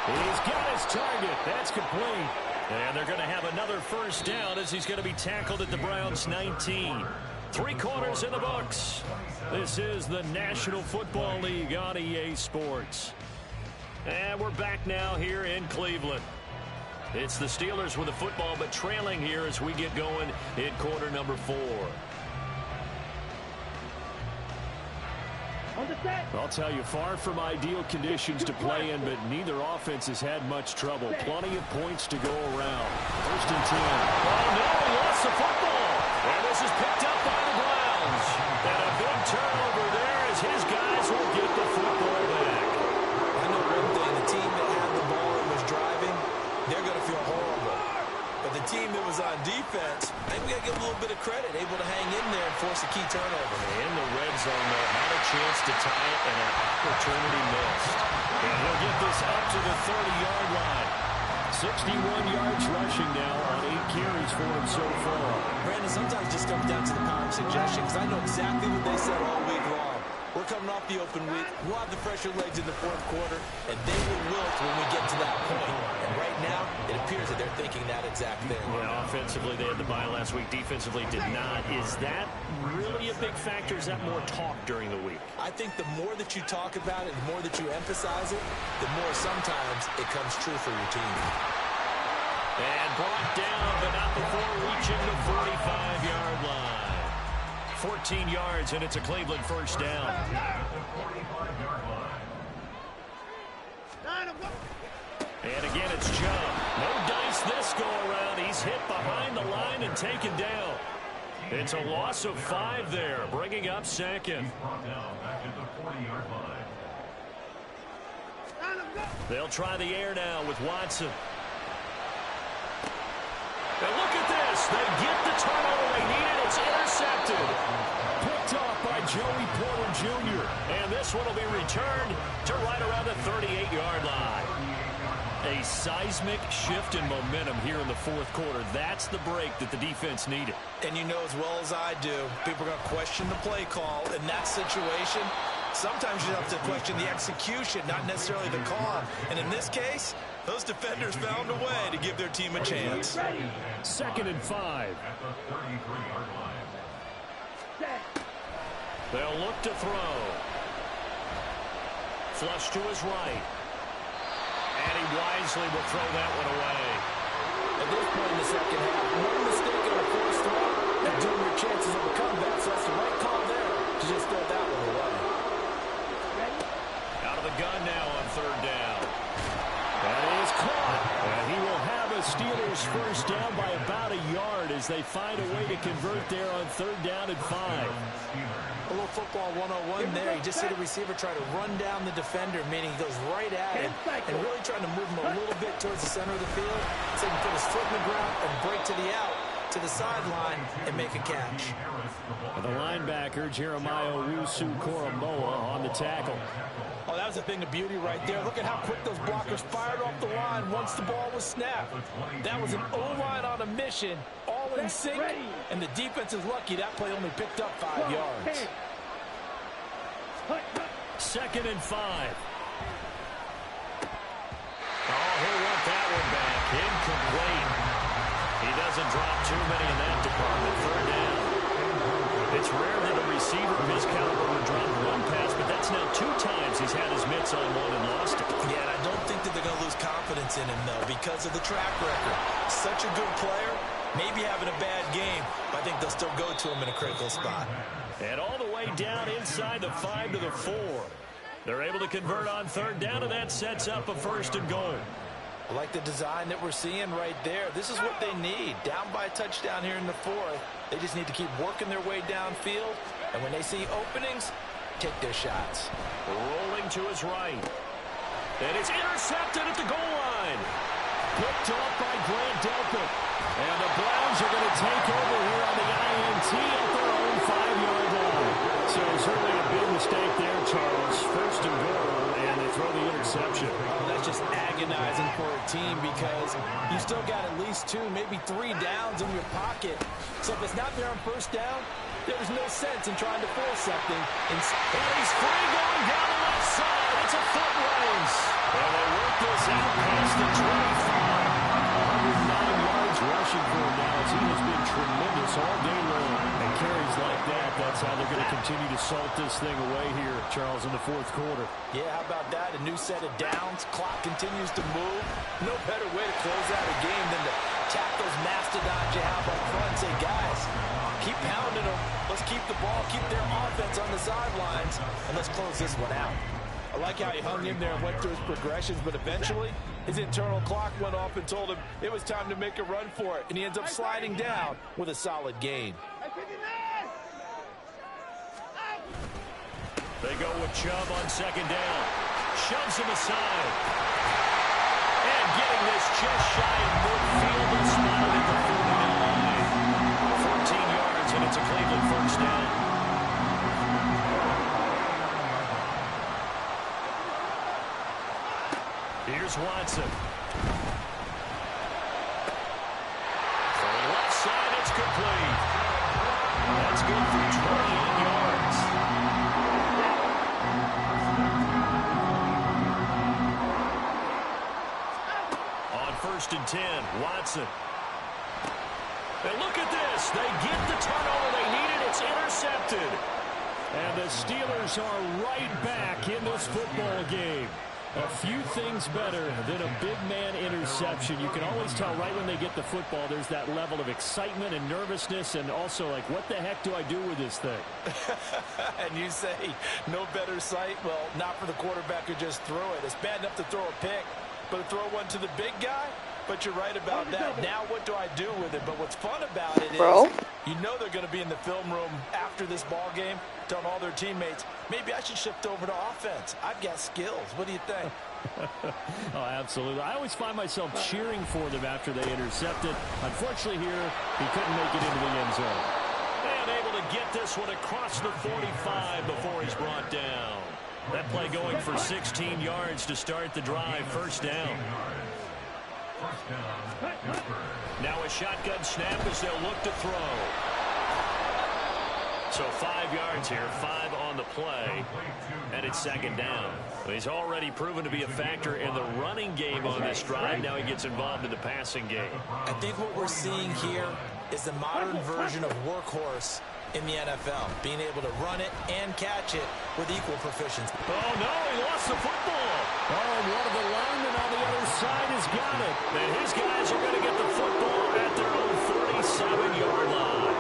He's got his target. That's complete. And they're going to have another first down as he's going to be tackled at the Browns' 19. 3 quarters in the books. This is the National Football League on EA Sports. And we're back now here in Cleveland. It's the Steelers with the football, but trailing here as we get going in quarter number 4. I'll tell you, far from ideal conditions to play in, but neither offense has had much trouble. Plenty of points to go around. First and 10. Oh, no, he lost the football. And this is picked up by the Browns. And a big turnover there as his guys will get the football back. I know one thing. The team that had the ball and was driving, they're going to feel horrible. But the team that was on defense, I think we got to give them a little bit of credit, able to hang in there and force a key turnover. In the red zone, though, had a chance to tie it and an opportunity missed. And he'll get this up to the 30-yard line. 61 yards rushing now on 8 carries for him so far. Brandon, sometimes it just comes down to the power of suggestion, because I know exactly what they said all week long. We're coming off the open week. We'll have the fresher legs in the 4th quarter, and they will wilt when we get to that point. And right now, it appears that they're thinking that exact thing. Yeah, offensively, they had the bye last week. Defensively, did not. Is that really a big factor? Is that more talk during the week? I think the more that you talk about it, the more that you emphasize it, the more sometimes it comes true for your team. And brought down, but not before reaching the 45-yard line. 14 yards, and it's a Cleveland first down. And again, it's Chubb. No dice this go-around. He's hit behind the line and taken down. It's a loss of 5 there, bringing up second. They'll try the air now with Watson. And look at this. They get the turnover they needed. It's intercepted. Picked off by Joey Porter Jr. And this one will be returned to right around the 38-yard line. A seismic shift in momentum here in the 4th quarter. That's the break that the defense needed. And you know as well as I do, people are going to question the play call. In that situation, sometimes you have to question the execution, not necessarily the call. And in this case, those defenders found a way to give their team a chance. 2nd and 5. They'll look to throw. Flush to his right. And he wisely will throw that one away. At this point in the second half, one mistake on a forced throw, and doing your chances of a comeback. So that's the right call there to just throw that one away. Out of the gun now on 3rd down. That is caught. And he will have a Steelers first down by about a yard as they find a way to convert there on 3rd down and 5. A little football 101 there. You just see the receiver try to run down the defender, meaning he goes right at him and really trying to move him a little bit towards the center of the field so he can put his foot in the ground and break to the out, to the sideline, and make a catch. The linebacker, Jeremiah Owusu-Koramoah, on the tackle. Oh, that was a thing of beauty right there. Look at how quick those blockers fired off the line once the ball was snapped. That was an O-line on a mission, all in sync, and the defense is lucky that play only picked up 5 yards. 2nd and 5. Oh, he'll want that one back. Incomplete. He doesn't drop too many in that department. 3rd down. It's rare that a receiver of his caliber would drop one pass, but that's now 2 times he's had his mitts on one and lost it. Yeah, and I don't think that they're going to lose confidence in him, though, because of the track record. Such a good player, maybe having a bad game, but I think they'll still go to him in a critical spot. And all the way down inside the 5 to the 4. They're able to convert on 3rd down, and that sets up a 1st and goal. I like the design that we're seeing right there. This is what they need. Down by a touchdown here in the 4th. They just need to keep working their way downfield. And when they see openings, take their shots. Rolling to his right. And it's intercepted at the goal line. Picked off by Grant Delpit. And the Browns are going to take over here on the INT at their own 5-yard line. So certainly a big mistake there, Charles. 1st and goal, and they throw the interception. Oh, that's just agonizing for a team because you still got at least 2, maybe 3 downs in your pocket. So if it's not there on 1st down, there's no sense in trying to force something. And he's free going down the left side. It's a foot race. And they work this out past the 25. 109 yards rushing for him now as he has been tremendous all day long. And carries like that salt this thing away here, Charles, in the fourth quarter. Yeah, how about that? A new set of downs. Clock continues to move. No better way to close out a game than to tap those mastodons you have up front and say, guys, keep pounding them. Let's keep the ball, keep their offense on the sidelines, and let's close this one out. I like how he hung in there and went through his progressions, but eventually his internal clock went off and told him it was time to make a run for it, and he ends up sliding down with a solid gain. They go with Chubb on second down. Shoves him aside. And getting this just shy of midfield and spotted at the 49. 14 yards, and it's a Cleveland first down. Here's Watson. For the left side, it's complete. That's good for 28 yards. On 1st and 10, Watson. And look at this. They get the turnover they needed. It's intercepted. And the Steelers are right back in this football game. A few things better than a big man interception. You can always tell right when they get the football, there's that level of excitement and nervousness, and also like, what the heck do I do with this thing? And you say, no better sight? Well, not for the quarterback who just threw it. It's bad enough to throw a pick, but to throw one to the big guy? But you're right about that. Now what do I do with it? But what's fun about it is you know they're going to be in the film room after this ball game telling all their teammates, maybe I should shift over to offense. I've got skills. What do you think? Oh, absolutely. I always find myself cheering for them after they intercept it. Unfortunately here, he couldn't make it into the end zone. And able to get this one across the 45 before he's brought down. That play going for 16 yards to start the drive. First down. Now a shotgun snap as they'll look to throw. So 5 yards here, 5 on the play, and it's second down. Well, he's already proven to be a factor in the running game on this drive. Now he gets involved in the passing game. I think what we're seeing here is the modern version of workhorse in the NFL, being able to run it and catch it with equal proficiency. Oh, no, he lost the football. Oh, and one of the linemen on the other side has got it. And his guys are going to get the football at their own 37-yard line.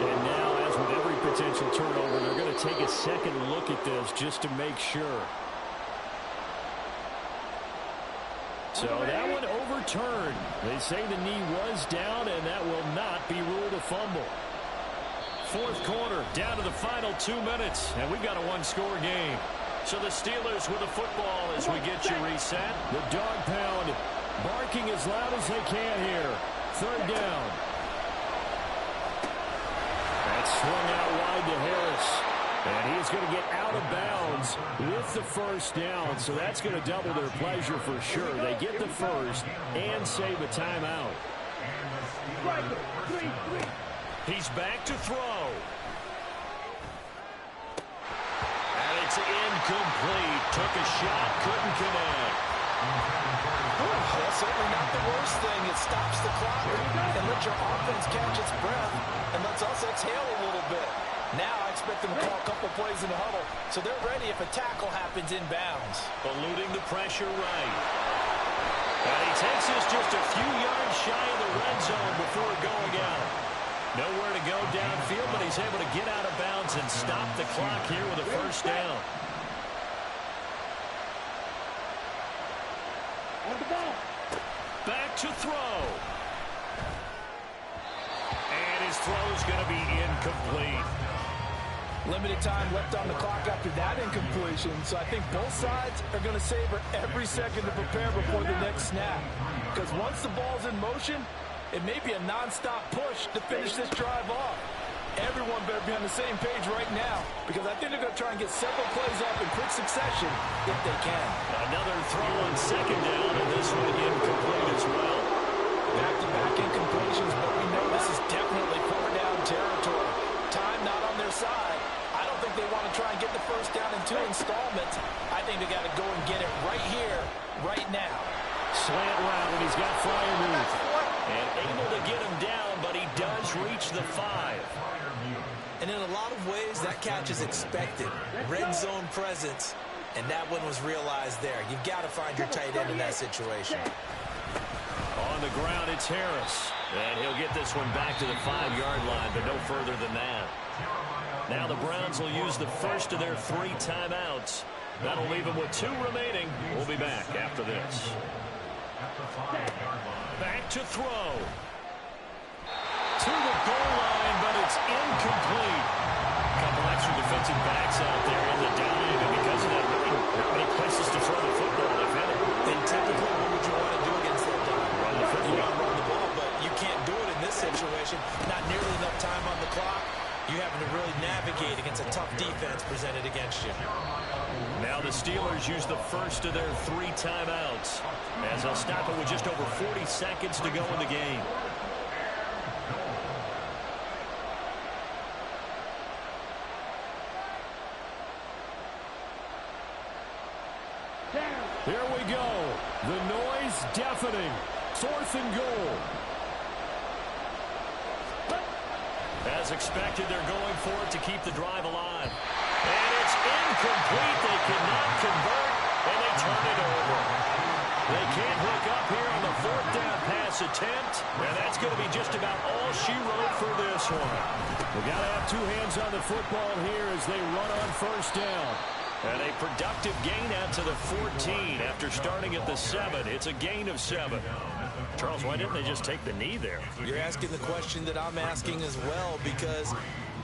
And now, as with every potential turnover, they're going to take a second look at this just to make sure. So that one overturned. They say the knee was down, and that will not be ruled a fumble. Fourth quarter, down to the final 2 minutes, and we've got a one-score game. So the Steelers with the football as we get you reset. The dog pound barking as loud as they can here. Third down. That's swung out wide to Harris. And he's going to get out of bounds with the first down. So that's going to double their pleasure for sure. They get the first and save a timeout. He's back to throw. And it's incomplete. Took a shot, couldn't connect. That's certainly not the worst thing. It stops the clock and lets your offense catch its breath and lets us exhale a little bit. Now I expect them to call a couple plays in the huddle, so they're ready if a tackle happens inbounds. Eluding the pressure right. And he takes us just a few yards shy of the red zone before going out. Nowhere to go downfield, but he's able to get out of bounds and stop the clock here with a first down. Back to throw. And his throw's going to be incomplete. Limited time left on the clock after that incompletion, so I think both sides are going to savor every second to prepare before the next snap. Because once the ball's in motion, it may be a non-stop push to finish this drive off. Everyone better be on the same page right now, because I think they're going to try and get several plays up in quick succession if they can. Another throw on second down, and this one incomplete as well. Back-to-back incompletions, but we know this is definitely four-down territory. Time not on their side. I don't think they want to try and get the first down in 2 installments. I think they got to go and get it right here, right now. Slant route, and he's got Freiermuth. And able to get him down, but he does reach the 5. And in a lot of ways, that catch is expected. Red zone presence, and that one was realized there. You've got to find your tight end in that situation. On the ground, it's Harris. And he'll get this one back to the 5-yard line, but no further than that. Now the Browns will use the first of their 3 timeouts. That'll leave them with 2 remaining. We'll be back after this. Back to throw. To the goal line, but it's incomplete. A couple extra defensive backs out there in the dive, and because of that, really not many places to throw the football, if any. And typically, what would you want to do against that dive? Run the football. You want to run the ball, but you can't do it in this situation. Not nearly enough time on the clock. You having to really navigate against a tough defense presented against you. Now the Steelers use the first of their 3 timeouts, as they'll stop it with just over 40 seconds to go in the game. Here we go. The noise deafening. 4th and goal. As expected, they're going for it to keep the drive alive. And it's incomplete. They cannot convert, and they turn it over. They can't hook up here on the 4th down pass attempt, and that's going to be just about all she wrote for this one. We've got to have 2 hands on the football here as they run on 1st down. And a productive gain out to the 14 after starting at the 7. It's a gain of 7. Charles, why didn't they just take the knee there? You're asking the question that I'm asking as well, because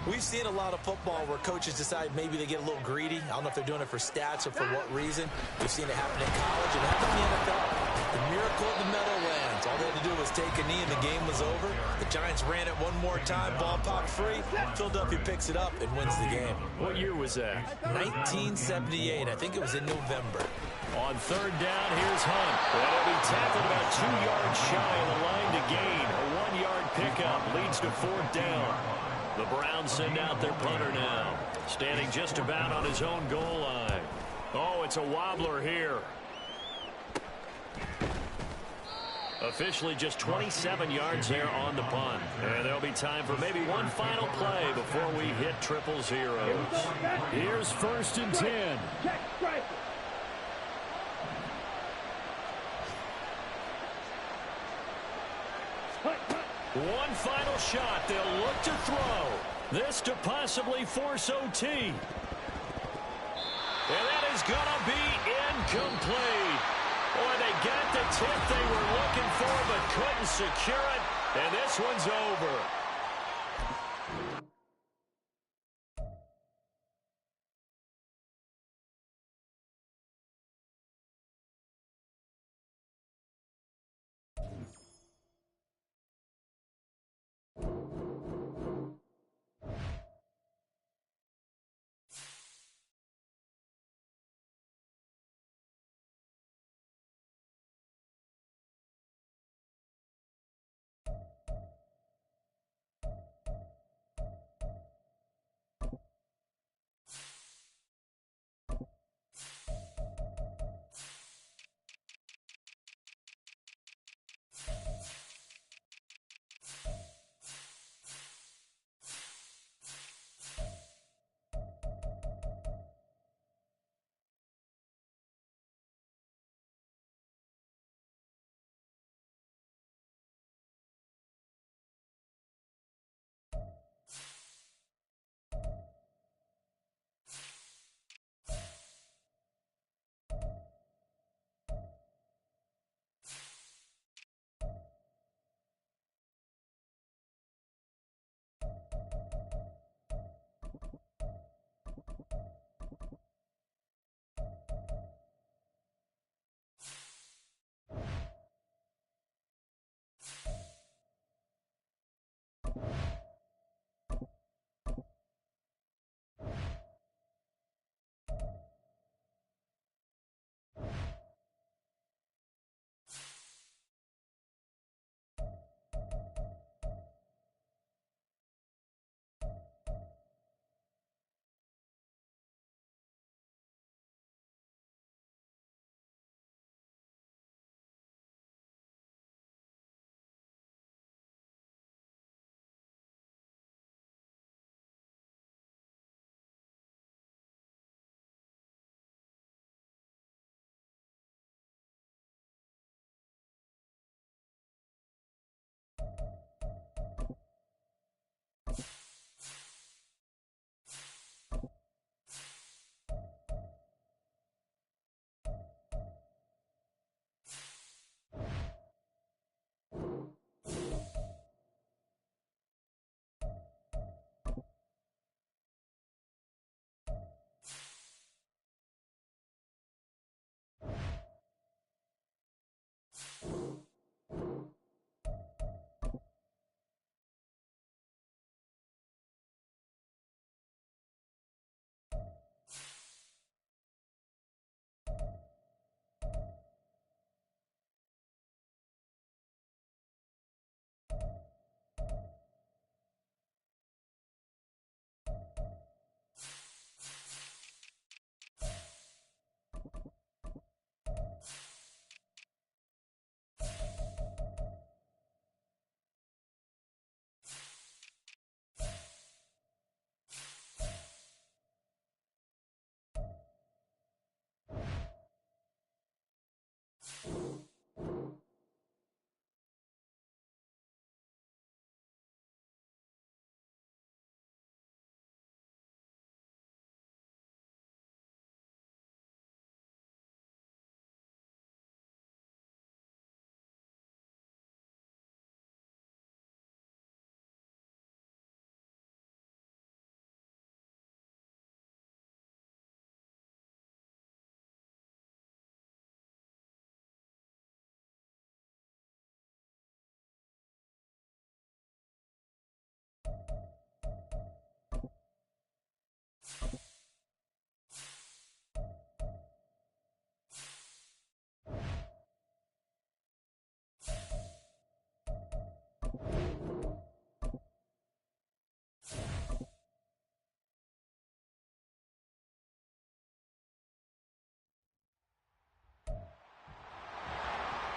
we've seen a lot of football where coaches decide maybe they get a little greedy. I don't know if they're doing it for stats or for what reason. We've seen it happen in college and happen in the NFL. The miracle of the Meadowlands. All they had to do was take a knee and the game was over. The Giants ran it one more time. Ball popped free. Philadelphia picks it up and wins the game. What year was that? 1978. I think it was in November. On 3rd down, here's Hunt. And he'll be tackled about 2 yards shy of the line to gain. A 1-yard pickup leads to 4th down. The Browns send out their punter now, standing just about on his own goal line. Oh, it's a wobbler here. Officially just 27 yards there on the punt. And there'll be time for maybe one final play before we hit 000. Here's 1st and 10. Check strike. One final shot. They'll look to throw. This to possibly force OT. And that is going to be incomplete. Boy, they got the tip they were looking for but couldn't secure it. And this one's over.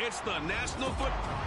It's the National Football.